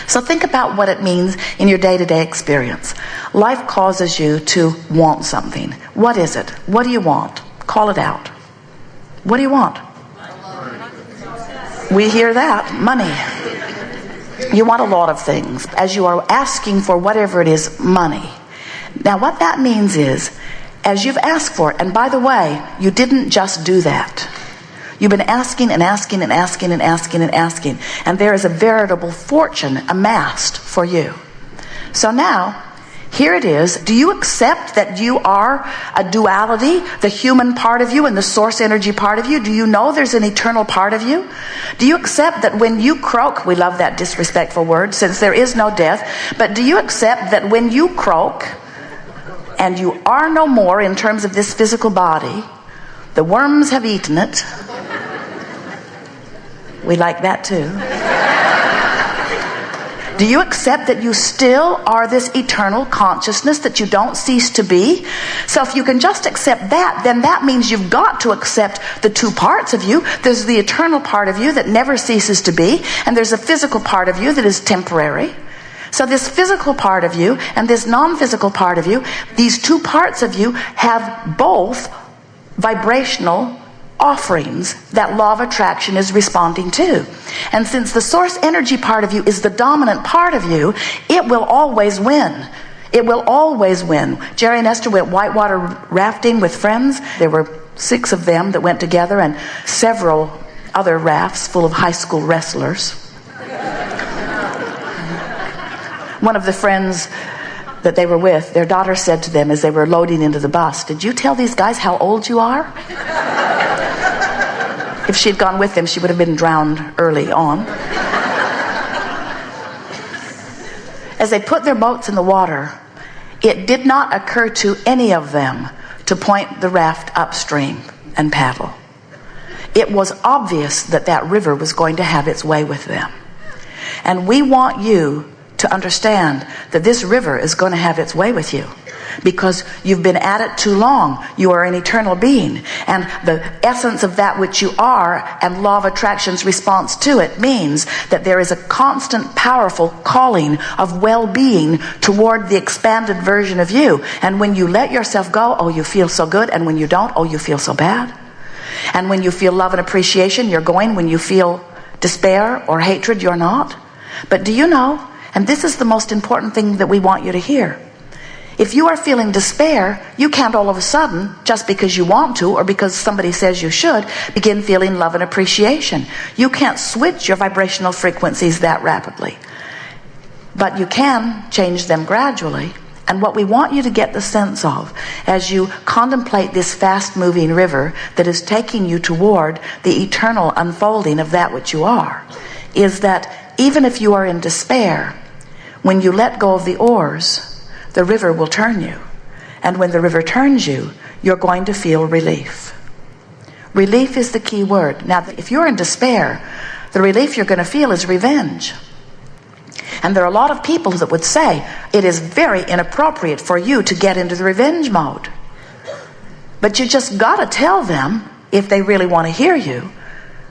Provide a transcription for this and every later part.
So think about what it means in your day-to-day experience. Life causes you to want something. What is it? What do you want? Call it out. What do you want? We hear that. Money. You want a lot of things. As you are asking for whatever it is, money. Now what that means is, as you've asked for it, and by the way, you didn't just do that. You've been asking and asking and asking and asking and asking, and there is a veritable fortune amassed for you. So now, here it is. Do you accept that you are a duality, the human part of you and the source energy part of you? Do you know there's an eternal part of you? Do you accept that when you croak, we love that disrespectful word since there is no death, but do you accept that when you croak and you are no more in terms of this physical body, the worms have eaten it? We like that too. Do you accept that you still are this eternal consciousness that you don't cease to be? So if you can just accept that, then that means you've got to accept the two parts of you. There's the eternal part of you that never ceases to be, and there's a physical part of you that is temporary. So this physical part of you and this non-physical part of you, these two parts of you have both vibrational offerings that law of attraction is responding to. And since the source energy part of you is the dominant part of you, it will always win. It will always win. Jerry and Esther went whitewater rafting with friends. There were 6 of them that went together and several other rafts full of high school wrestlers. One of the friends that they were with, their daughter said to them as they were loading into the bus, "Did you tell these guys how old you are?" If she had gone with them, she would have been drowned early on. As they put their boats in the water, it did not occur to any of them to point the raft upstream and paddle. It was obvious that that river was going to have its way with them. And we want you to understand that this river is going to have its way with you, because you've been at it too long. You are an eternal being, and the essence of that which you are and law of attraction's response to it means that there is a constant, powerful calling of well-being toward the expanded version of you. And when you let yourself go, oh, you feel so good, and when you don't, oh, you feel so bad. And when you feel love and appreciation, you're going. When you feel despair or hatred, you're not. But do you know, and this is the most important thing that we want you to hear, if you are feeling despair, you can't all of a sudden, just because you want to or because somebody says you should, begin feeling love and appreciation. You can't switch your vibrational frequencies that rapidly. But you can change them gradually. And what we want you to get the sense of as you contemplate this fast-moving river that is taking you toward the eternal unfolding of that which you are, is that even if you are in despair, when you let go of the oars, the river will turn you. And when the river turns you, you're going to feel relief. Relief is the key word. Now, if you're in despair, the relief you're going to feel is revenge. And there are a lot of people that would say it is very inappropriate for you to get into the revenge mode. But you just got to tell them, if they really want to hear you,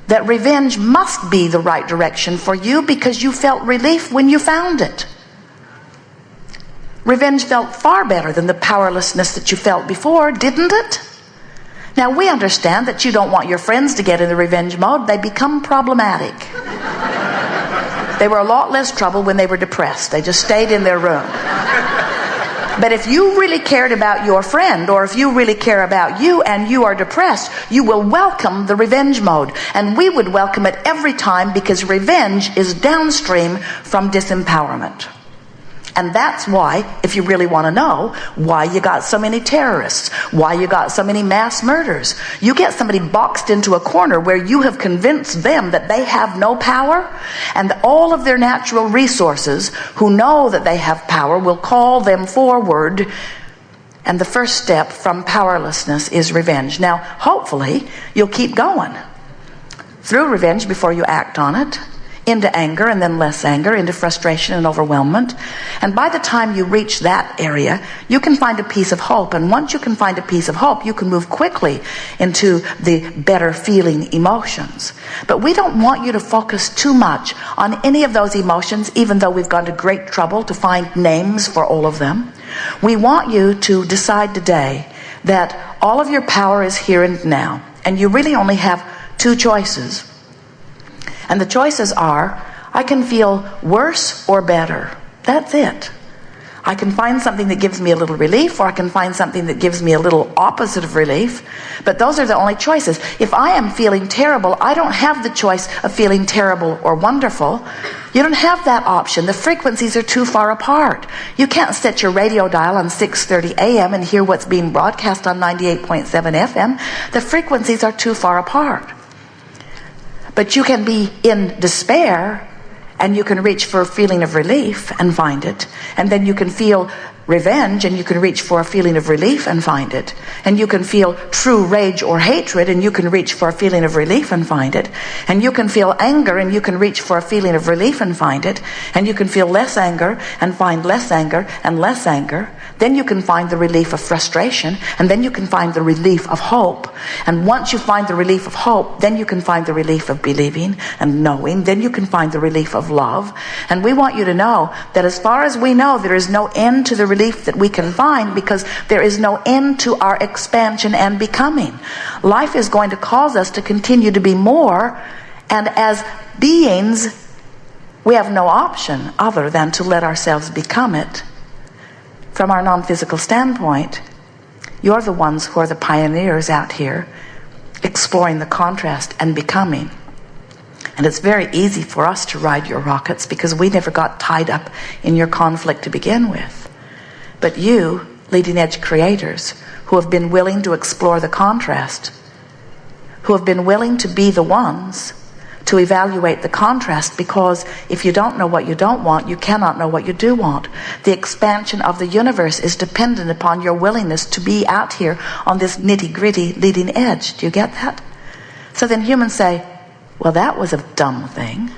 that revenge must be the right direction for you because you felt relief when you found it. Revenge felt far better than the powerlessness that you felt before, didn't it? Now, we understand that you don't want your friends to get in the revenge mode. They become problematic. They were a lot less trouble when they were depressed. They just stayed in their room. But if you really cared about your friend, or if you really care about you and you are depressed, you will welcome the revenge mode. And we would welcome it every time, because revenge is downstream from disempowerment. And that's why, if you really want to know why you got so many terrorists, why you got so many mass murders, you get somebody boxed into a corner where you have convinced them that they have no power, and all of their natural resources, who know that they have power, will call them forward. And the first step from powerlessness is revenge. Now, hopefully, you'll keep going through revenge before you act on it. into anger, and then less anger, into frustration and overwhelmment. And by the time you reach that area, you can find a piece of hope. And once you can find a piece of hope, you can move quickly into the better feeling emotions. But we don't want you to focus too much on any of those emotions, even though we've gone to great trouble to find names for all of them. We want you to decide today that all of your power is here and now, and you really only have two choices. And the choices are, I can feel worse or better. That's it. I can find something that gives me a little relief, or I can find something that gives me a little opposite of relief. But those are the only choices. If I am feeling terrible, I don't have the choice of feeling terrible or wonderful. You don't have that option. The frequencies are too far apart. You can't set your radio dial on 6:30 a.m. and hear what's being broadcast on 98.7 FM. The frequencies are too far apart. But you can be in despair, and you can reach for a feeling of relief and find it. And then you can feel revenge, and you can reach for a feeling of relief and find it. And you can feel true rage or hatred, and you can reach for a feeling of relief and find it. And you can feel anger, and you can reach for a feeling of relief and find it. And you can feel less anger and find less anger and less anger. Then you can find the relief of frustration, and then you can find the relief of hope. And once you find the relief of hope, then you can find the relief of believing and knowing. Then you can find the relief of love. And we want you to know that as far as we know, there is no end to the relief that we can find, because there is no end to our expansion and becoming. Life is going to cause us to continue to be more, and as beings, we have no option other than to let ourselves become it. From our non-physical standpoint, you're the ones who are the pioneers out here, exploring the contrast and becoming. And it's very easy for us to ride your rockets, because we never got tied up in your conflict to begin with. But you, leading edge creators, who have been willing to explore the contrast, who have been willing to be the ones to evaluate the contrast, because if you don't know what you don't want, you cannot know what you do want. The expansion of the universe is dependent upon your willingness to be out here on this nitty-gritty leading edge. Do you get that? So then humans say, well, that was a dumb thing.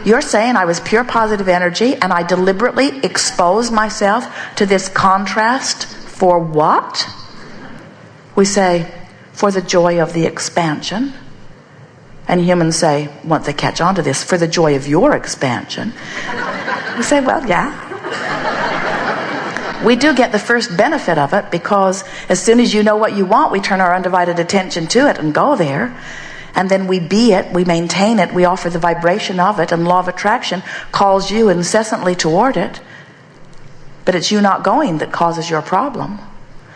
You're saying I was pure positive energy, and I deliberately exposed myself to this contrast for what? We say, for the joy of the expansion. And humans say, once they catch on to this, for the joy of your expansion. We say, well, yeah. We do get the first benefit of it, because as soon as you know what you want, we turn our undivided attention to it and go there. And then we be it, we maintain it, we offer the vibration of it, and law of attraction calls you incessantly toward it. But it's you not going that causes your problem.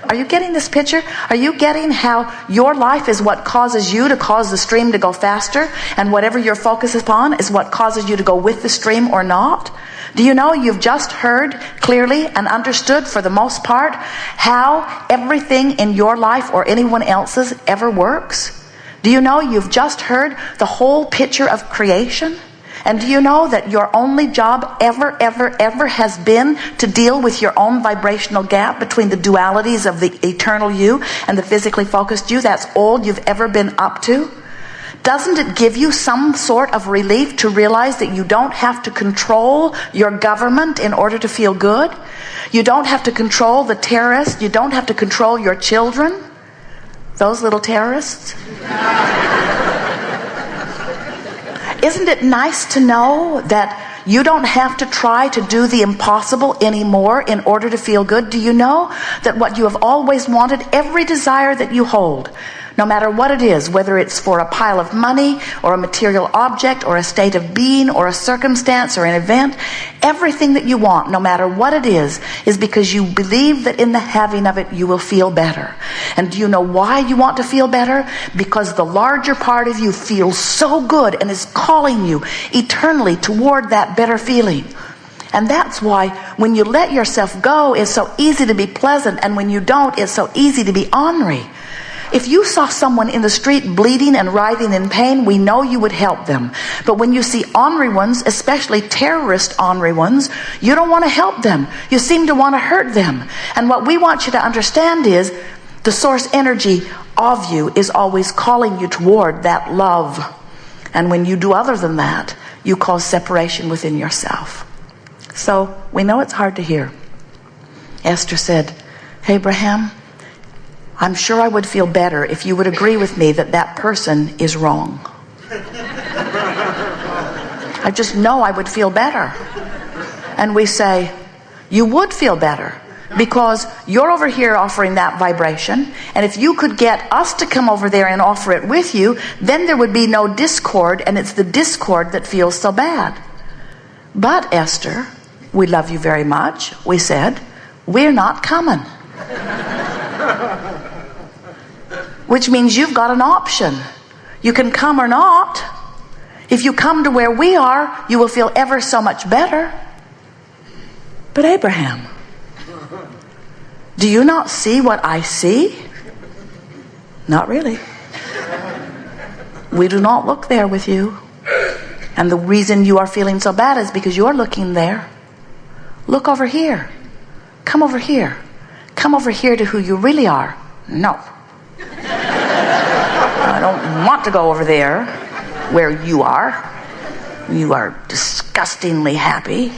Are you getting this picture? Are you getting how your life is what causes you to cause the stream to go faster, and whatever your focus is upon is what causes you to go with the stream or not? Do you know you've just heard clearly and understood for the most part how everything in your life or anyone else's ever works? Do you know you've just heard the whole picture of creation? And do you know that your only job ever has been to deal with your own vibrational gap between the dualities of the eternal you and the physically focused you? That's all you've ever been up to? Doesn't it give you some sort of relief to realize that you don't have to control your government in order to feel good? You don't have to control the terrorists. You don't have to control your children. Those little terrorists. Isn't it nice to know that you don't have to try to do the impossible anymore in order to feel good? Do you know that what you have always wanted, every desire that you hold, no matter what it is, whether it's for a pile of money or a material object or a state of being or a circumstance or an event, everything that you want, no matter what it is because you believe that in the having of it you will feel better. And do you know why you want to feel better? Because the larger part of you feels so good and is calling you eternally toward that better feeling. And that's why when you let yourself go, it's so easy to be pleasant, and when you don't, it's so easy to be ornery. If you saw someone in the street bleeding and writhing in pain, we know you would help them. But when you see ornery ones, especially terrorist ornery ones, you don't want to help them. You seem to want to hurt them. And what we want you to understand is the source energy of you is always calling you toward that love. And when you do other than that, you cause separation within yourself. So we know it's hard to hear. Esther said, Abraham, I'm sure I would feel better if you would agree with me that that person is wrong. I just know I would feel better. And we say, you would feel better because you're over here offering that vibration, and if you could get us to come over there and offer it with you, then there would be no discord, and it's the discord that feels so bad. But Esther, we love you very much. We said, we're not coming. Which means you've got an option. You can come or not. If you come to where we are, you will feel ever so much better. But Abraham, do you not see what I see? Not really. We do not look there with you. And the reason you are feeling so bad is because you're looking there. Look over here. Come over here. Come over here to who you really are. No. I don't want to go over there where you are. You are disgustingly happy.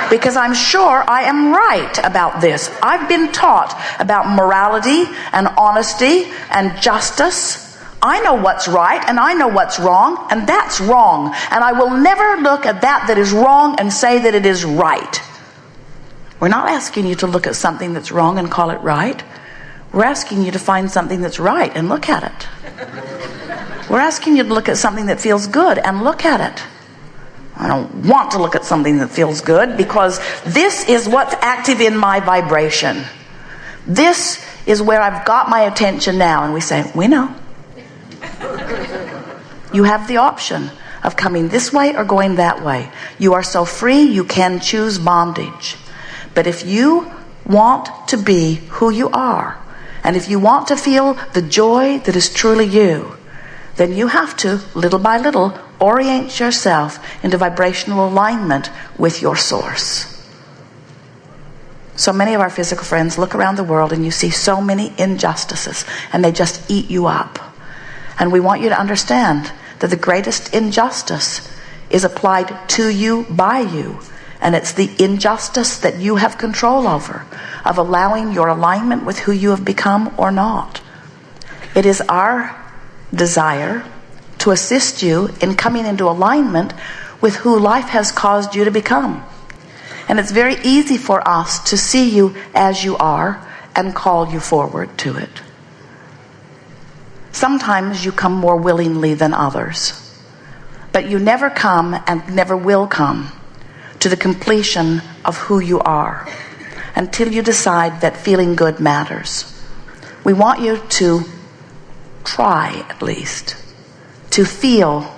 Because I'm sure I am right about this. I've been taught about morality and honesty and justice. I know what's right and I know what's wrong, and that's wrong. And I will never look at that is wrong and say that it is right. We're not asking you to look at something that's wrong and call it right. We're asking you to find something that's right and look at it. We're asking you to look at something that feels good and look at it. I don't want to look at something that feels good because this is what's active in my vibration. This is where I've got my attention now. And we say, we know. You have the option of coming this way or going that way. You are so free, you can choose bondage. But if you want to be who you are, and if you want to feel the joy that is truly you, then you have to, little by little, orient yourself into vibrational alignment with your source. So many of our physical friends look around the world and you see so many injustices, and they just eat you up. And we want you to understand that the greatest injustice is applied to you by you. And it's the injustice that you have control over, of allowing your alignment with who you have become or not. It is our desire to assist you in coming into alignment with who life has caused you to become. And it's very easy for us to see you as you are and call you forward to it. Sometimes you come more willingly than others, but you never come and never will come to the completion of who you are until you decide that feeling good matters. We want you to try, at least, to feel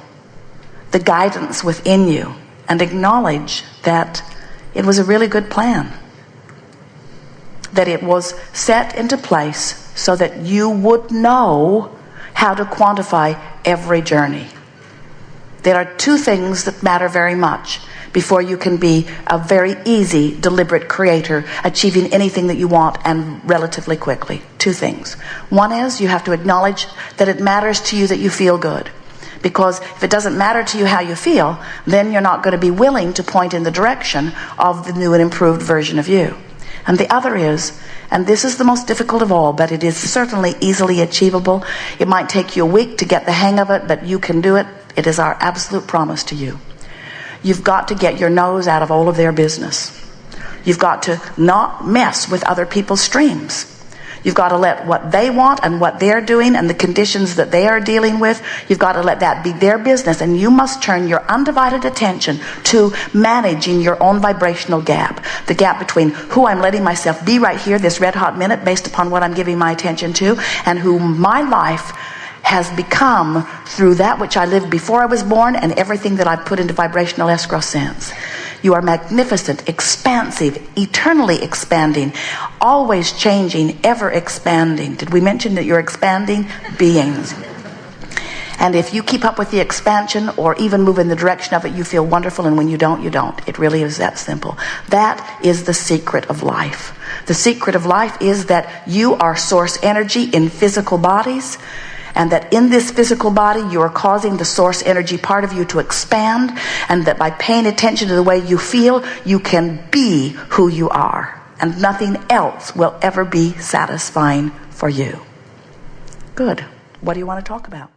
the guidance within you and acknowledge that it was a really good plan, that it was set into place so that you would know how to quantify every journey. There are two things that matter very much before you can be a very easy, deliberate creator, achieving anything that you want and relatively quickly. Two things. One is you have to acknowledge that it matters to you that you feel good. Because if it doesn't matter to you how you feel, then you're not going to be willing to point in the direction of the new and improved version of you. And the other is, and this is the most difficult of all, but it is certainly easily achievable. It might take you a week to get the hang of it, but you can do it. It is our absolute promise to you. You've got to get your nose out of all of their business. You've got to not mess with other people's streams. You've got to let what they want and what they're doing and the conditions that they are dealing with, you've got to let that be their business. And you must turn your undivided attention to managing your own vibrational gap. The gap between who I'm letting myself be right here, this red hot minute, based upon what I'm giving my attention to, and who my life has become through that which I lived before I was born and everything that I've put into vibrational escrow since. You are magnificent, expansive, eternally expanding, always changing, ever expanding. Did we mention that you're expanding beings? And if you keep up with the expansion or even move in the direction of it, you feel wonderful, and when you don't, you don't. It really is that simple. That is the secret of life. The secret of life is that you are source energy in physical bodies, and that in this physical body you are causing the source energy part of you to expand, and that by paying attention to the way you feel, you can be who you are, and nothing else will ever be satisfying for you. Good. What do you want to talk about?